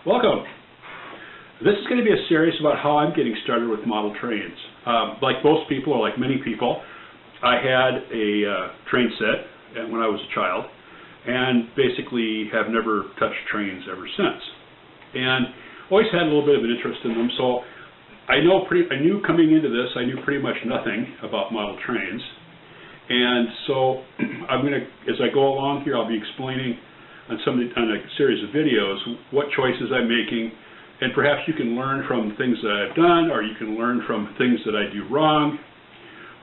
Welcome. This is going to be a series about how I'm getting started with model trains. Like most people, or like many people, I had a train set when I was a child, and basically have never touched trains ever since. And always had a little bit of an interest in them, so I knew coming into this, I knew pretty much nothing about model trains. And so as I go along here, I'll be explaining on a series of videos what choices I'm making, and perhaps you can learn from things that I've done, or you can learn from things that I do wrong,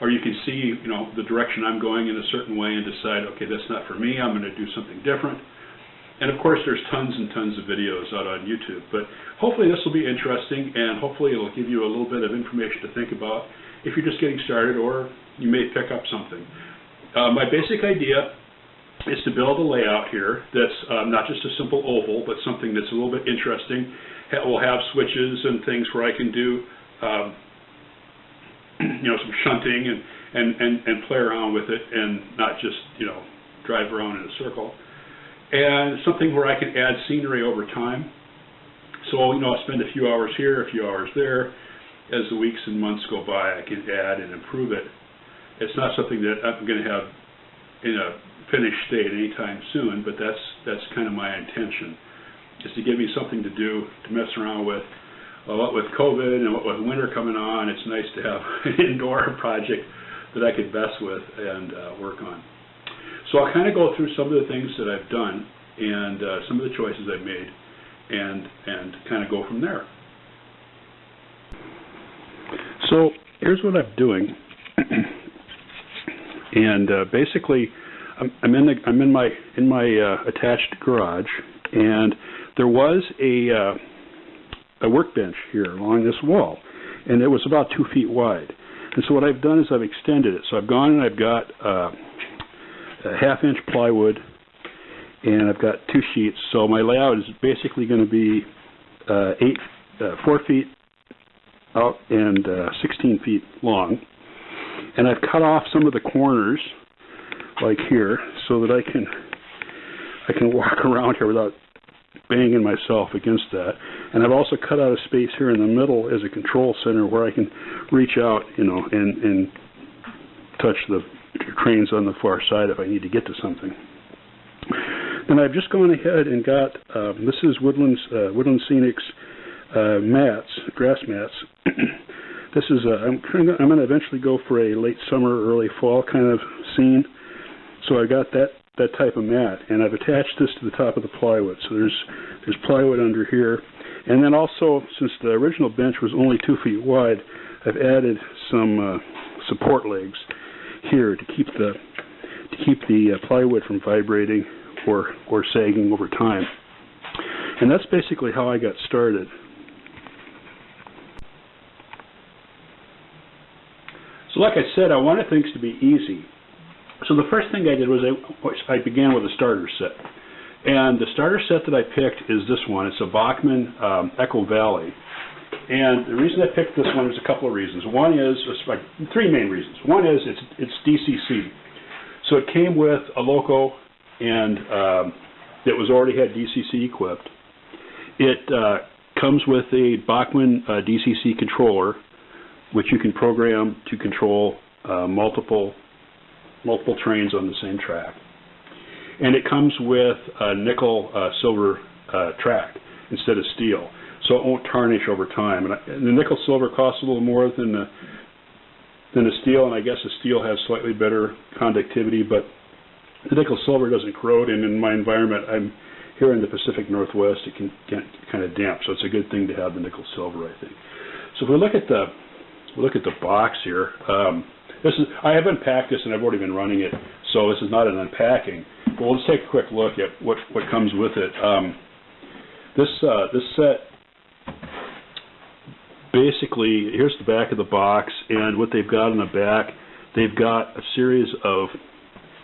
or you can see, the direction I'm going in a certain way and decide, okay, that's not for me, I'm going to do something different. And of course, there's tons and tons of videos out on YouTube, but hopefully this will be interesting, and hopefully it'll give you a little bit of information to think about if you're just getting started, or you may pick up something. My basic idea is to build a layout here that's not just a simple oval, but something that's a little bit interesting. We'll have switches and things where I can do some shunting and play around with it, and not just drive around in a circle. And something where I can add scenery over time. So I'll spend a few hours here, a few hours there. As the weeks and months go by, I can add and improve it. It's not something that I'm going to have in a finished state anytime soon, but that's kind of my intention, is to give me something to do, to mess around with. What with COVID and what with winter coming on, it's nice to have an indoor project that I could mess with and work on. So I'll kind of go through some of the things that I've done and some of the choices I've made, and kind of go from there. So here's what I'm doing, and basically, I'm in my attached garage, and there was a workbench here along this wall, and it was about 2 feet wide. And so what I've done is I've extended it. So I've gone and I've got a half-inch plywood, and I've got 2 sheets. So my layout is basically going to be 4 feet out and 16 feet long. And I've cut off some of the corners, like here, so that I can walk around here without banging myself against that. And I've also cut out a space here in the middle as a control center where I can reach out, and touch the trains on the far side if I need to get to something. And I've just gone ahead and got this is Woodland Scenics mats, grass mats. This is I'm going to eventually go for a late summer, early fall kind of scene. So I got that type of mat, and I've attached this to the top of the plywood. So there's plywood under here, and then also, since the original bench was only 2 feet wide, I've added some support legs here to keep the plywood from vibrating or sagging over time. And that's basically how I got started. So like I said, I wanted things to be easy. So the first thing I did was I began with a starter set. And the starter set that I picked is this one. It's a Bachmann Echo Valley. And the reason I picked this one is a couple of reasons. One is, three main reasons. One is it's DCC. So it came with a loco, and that already had DCC equipped. It comes with a Bachmann DCC controller, which you can program to control multiple trains on the same track. And it comes with a nickel silver track instead of steel, so it won't tarnish over time. And the nickel silver costs a little more than the steel, and I guess the steel has slightly better conductivity, but the nickel silver doesn't corrode, and in my environment, I'm here in the Pacific Northwest, it can get kind of damp, so it's a good thing to have the nickel silver, I think. So if we look at the box here, I have unpacked this, and I've already been running it, so this is not an unpacking. But we'll just take a quick look at what comes with it. This set, basically, here's the back of the box, and what they've got in the back, they've got a series of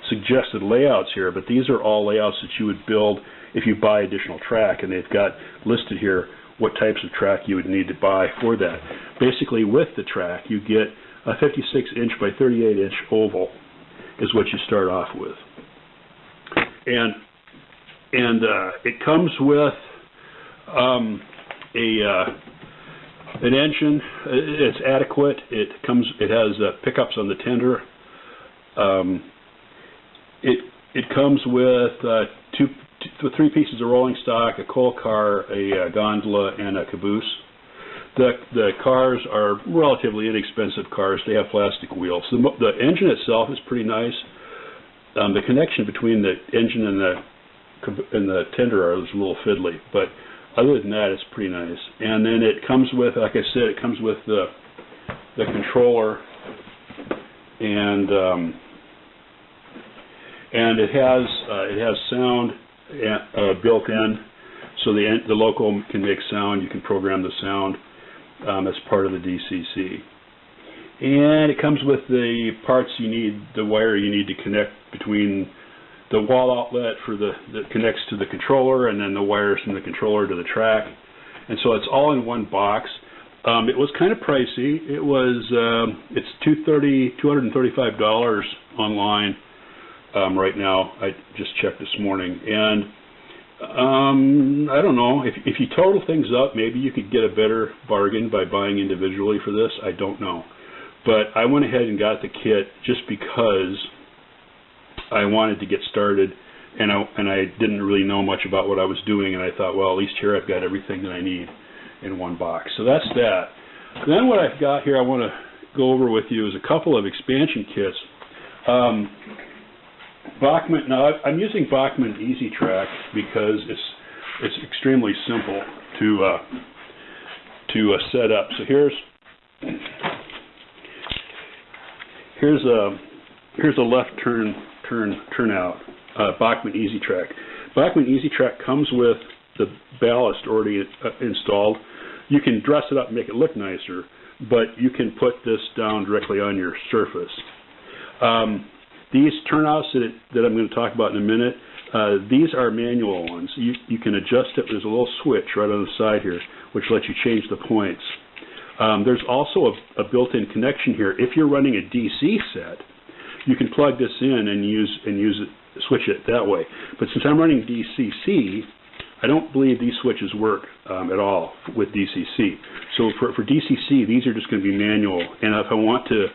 suggested layouts here, but these are all layouts that you would build if you buy additional track, and they've got listed here what types of track you would need to buy for that. Basically, with the track, you get a 56-inch by 38-inch oval is what you start off with. And it comes with An engine, it's adequate. It has pickups on the tender. It comes with three pieces of rolling stock, a coal car, a gondola, and a caboose. The cars are relatively inexpensive cars. They have plastic wheels. The engine itself is pretty nice. The connection between the engine and the tender is a little fiddly, but other than that, it's pretty nice. And then it comes with, like I said, it comes with the controller, and it has sound built in, so the loco can make sound. You can program the sound as part of the DCC. And it comes with the parts you need, the wire you need to connect between the wall outlet that connects to the controller, and then the wires from the controller to the track. And so it's all in one box. It was kind of pricey. It's $235 online right now. I just checked this morning, and I don't know, if you total things up, maybe you could get a better bargain by buying individually for this. I don't know. But I went ahead and got the kit just because I wanted to get started, and I didn't really know much about what I was doing, and I thought, well, at least here I've got everything that I need in one box. So that's that. Then what I've got here I want to go over with you is a couple of expansion kits. Bachmann. Now I'm using Bachmann EZ because it's extremely simple to set up. So here's a left turnout Bachmann EZ. Bachmann EZ comes with the ballast already installed. You can dress it up and make it look nicer, but you can put this down directly on your surface. These turnouts that I'm going to talk about in a minute, these are manual ones. You can adjust it. There's a little switch right on the side here, which lets you change the points. There's also a built-in connection here. If you're running a DC set, you can plug this in and use it, switch it that way. But since I'm running DCC, I don't believe these switches work at all with DCC. So for DCC, these are just going to be manual. And if I want to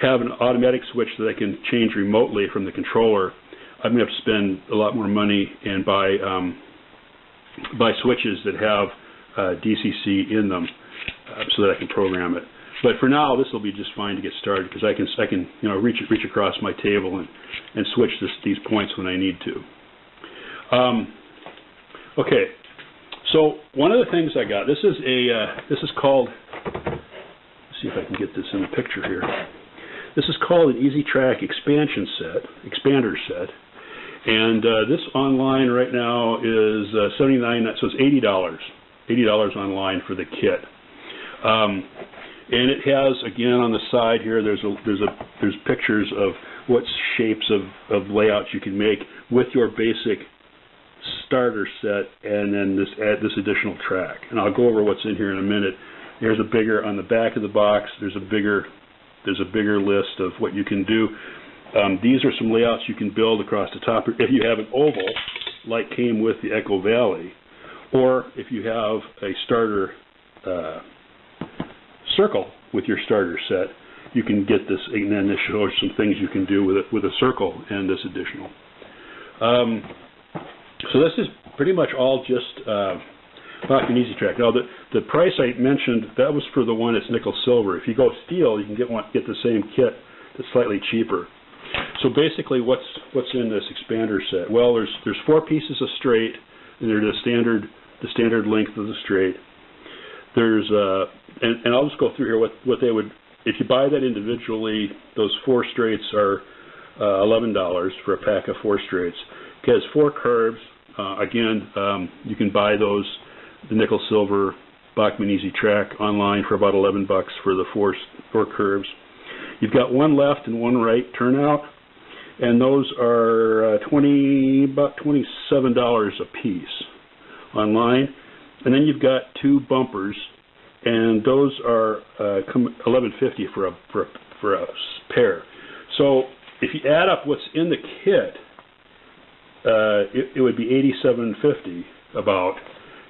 have an automatic switch that I can change remotely from the controller, I'm going to have to spend a lot more money and buy switches that have DCC in them so that I can program it. But for now, this will be just fine to get started because I can reach across my table and switch these points when I need to. Okay, so one of the things I got, this is called, let's see if I can get this in the picture here. This is called an EZ-Track expander set, and this online right now is $79, so it's $80 online for the kit. And it has, again, on the side here, there's pictures of what shapes of layouts you can make with your basic starter set, and then this additional track. And I'll go over what's in here in a minute. There's on the back of the box, there's a bigger list of what you can do. These are some layouts you can build across the top. If you have an oval, like came with the Echo Valley, or if you have a starter circle with your starter set, you can get this, and then this shows some things you can do with a circle and this additional. So this is pretty much all just Bachmann EZ. Now the price I mentioned, that was for the one that's nickel silver. If you go steel, you can get the same kit that's slightly cheaper. So basically, what's in this expander set? Well, there's 4 pieces of straight, and they're the standard length of the straight. There's and I'll just go through here what they would, if you buy that individually. Those 4 straights are $11 for a pack of 4 straights. It has 4 curves. Again, you can buy those, the nickel silver Bachmann EZ online for about $11 for the 4 curves. You've got 1 left and 1 right turnout, and those are about $27 a piece online. And then you've got 2 bumpers, and those are $11.50 for a pair. So if you add up what's in the kit, it would be $87.50 about,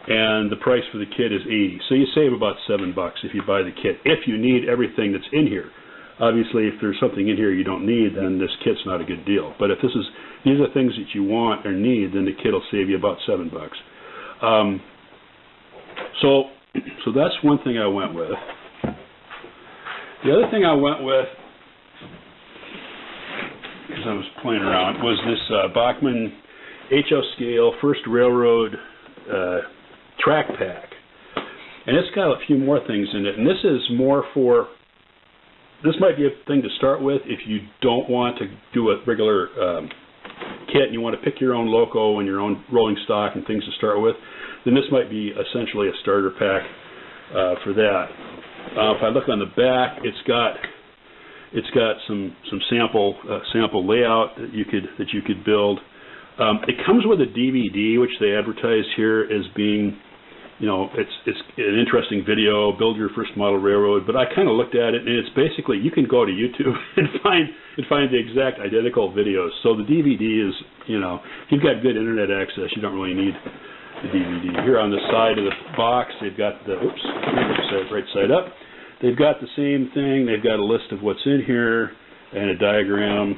and the price for the kit is $80. So you save about $7 if you buy the kit, if you need everything that's in here. Obviously, if there's something in here you don't need, then this kit's not a good deal. But if these are things that you want or need, then the kit will save you about $7. So that's one thing I went with. The other thing I went with, because I was playing around, was this Bachmann HO scale first railroad track pack. And it's got a few more things in it. And this is more for, this might be a thing to start with if you don't want to do a regular kit and you want to pick your own loco and your own rolling stock and things to start with, then this might be essentially a starter pack for that. If I look on the back, it's got some sample layout that you could build. It comes with a DVD, which they advertise here as being, it's an interesting video, build your first model railroad. But I kind of looked at it, and it's basically, you can go to YouTube and find the exact identical videos. So the DVD is, if you've got good internet access, you don't really need the DVD. Here on the side of the box, they've got the, right side up. They've got the same thing. They've got a list of what's in here and a diagram,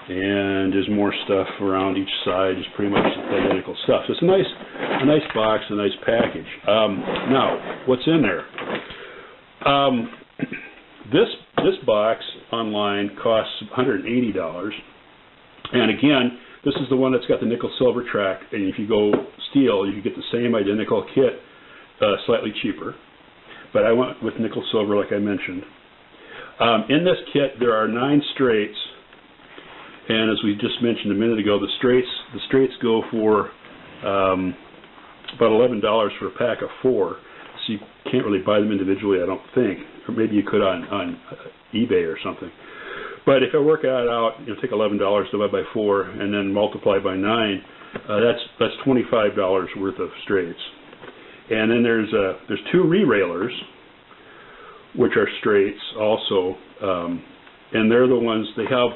and there's more stuff around each side. It's pretty much identical stuff. So it's a nice box, a nice package. Now, what's in there? This box online costs $180, and again, this is the one that's got the nickel-silver track, and if you go steel, you can get the same identical kit, slightly cheaper. But I went with nickel-silver, like I mentioned. In this kit, there are 9 straights, and as we just mentioned a minute ago, the straights go for about $11 for a pack of 4. So you can't really buy them individually, I don't think, or maybe you could on eBay or something. But if I work that out, take $11 divided by 4 and then multiply by 9, that's $25 worth of straights. And then there's 2 re-railers, which are straights also, and they're the ones, they have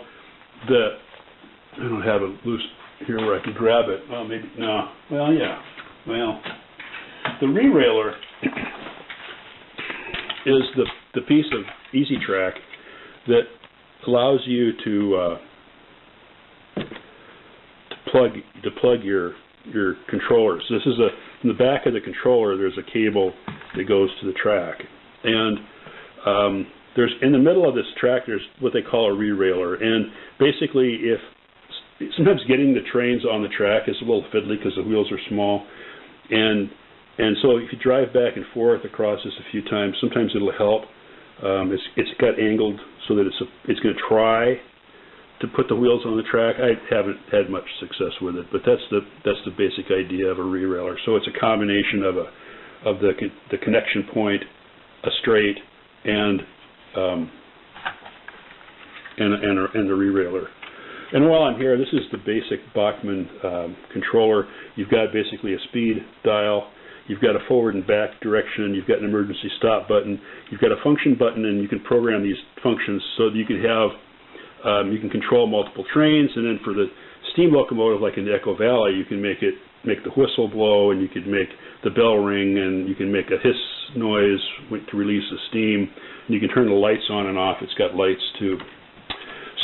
I don't have it loose here where I could grab it. Well, maybe, no. Well, yeah. Well, the re-railer is the piece of Easy Track that allows you to plug your controllers. This is in the back of the controller. There's a cable that goes to the track, and there's in the middle of this track. There's what they call a re-railer, and basically, sometimes getting the trains on the track is a little fiddly because the wheels are small, and so if you drive back and forth across this a few times, sometimes it'll help. It's got angled so that it's going to try to put the wheels on the track. I haven't had much success with it, but that's the basic idea of a re-railer. So it's a combination of the connection point, a straight, and the re-railer. And while I'm here, this is the basic Bachmann controller. You've got basically a speed dial. You've got a forward and back direction. You've got an emergency stop button. You've got a function button, and you can program these functions so that you can have you can control multiple trains. And then for the steam locomotive, like in the Echo Valley, you can make the whistle blow, and you can make the bell ring, and you can make a hiss noise to release the steam. And you can turn the lights on and off. It's got lights too.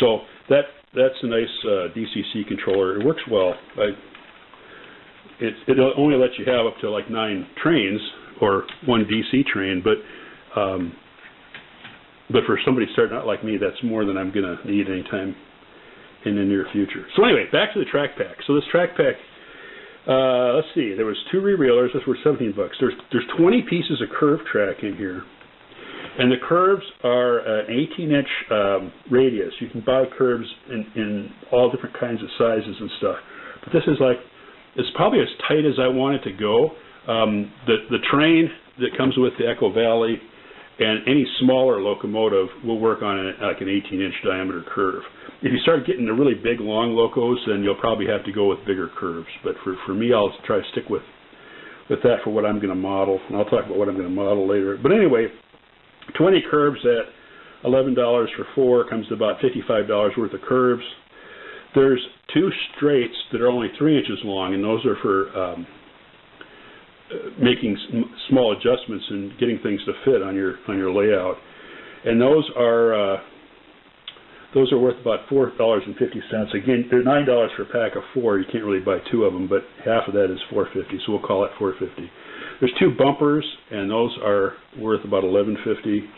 So that's a nice DCC controller. It works well. It only lets you have up to like 9 trains or 1 DC train, but for somebody starting out like me, that's more than I'm going to need anytime in the near future. So anyway, back to the track pack. So this track pack, let's see, there was 2 re-railers. Those were $17. There's 20 pieces of curve track in here, and the curves are an 18-inch radius. You can buy curves in all different kinds of sizes and stuff, but this is like, it's probably as tight as I want it to go. The train that comes with the Echo Valley and any smaller locomotive will work on like an 18-inch diameter curve. If you start getting the really big, long locos, then you'll probably have to go with bigger curves. But for me, I'll try to stick with that for what I'm going to model, and I'll talk about what I'm going to model later. But anyway, 20 curves at $11 for 4 comes to about $55 worth of curves. There's 2 straights that are only 3 inches long, and those are for making small adjustments and getting things to fit on your layout. And those are worth about $4.50. Again, they're $9 for a pack of 4. You can't really buy 2 of them, but half of that is $4.50, so we'll call it $4.50. There's 2 bumpers, and those are worth about $11.50.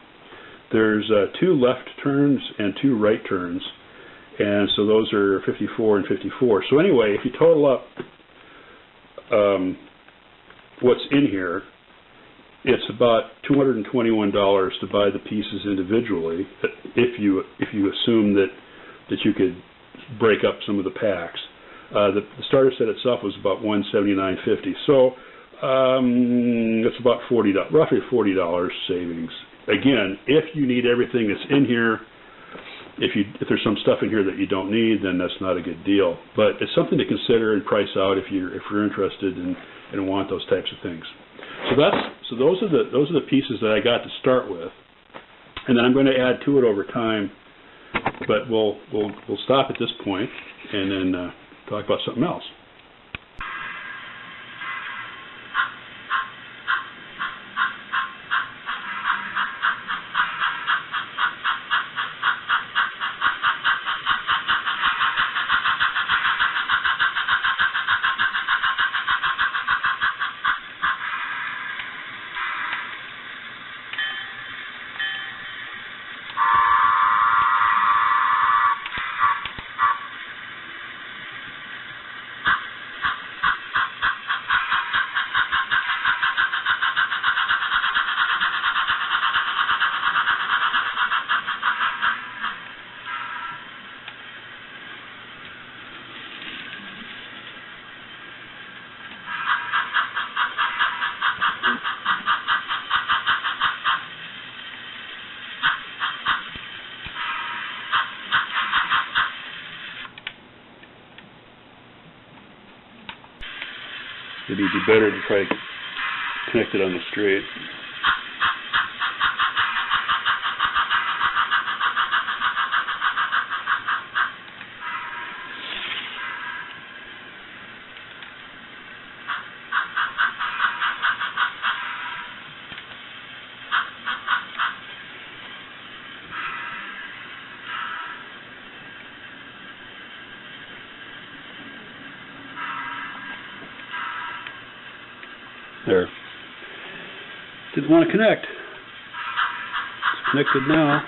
There's 2 left turns and 2 right turns, and so those are $54 and $54. So anyway, if you total up what's in here, it's about $221 to buy the pieces individually, if you assume that you could break up some of the packs. The starter set itself was about $179.50, so it's about roughly $40 savings. Again, if you need everything that's in here, if there's some stuff in here that you don't need, then that's not a good deal. But it's something to consider and price out if you're interested and want those types of things. So those are the pieces that I got to start with, and then I'm going to add to it over time. But we'll stop at this point and then talk about something else. It'd be better to try to connect it on the straight. There. Didn't want to connect. It's connected now.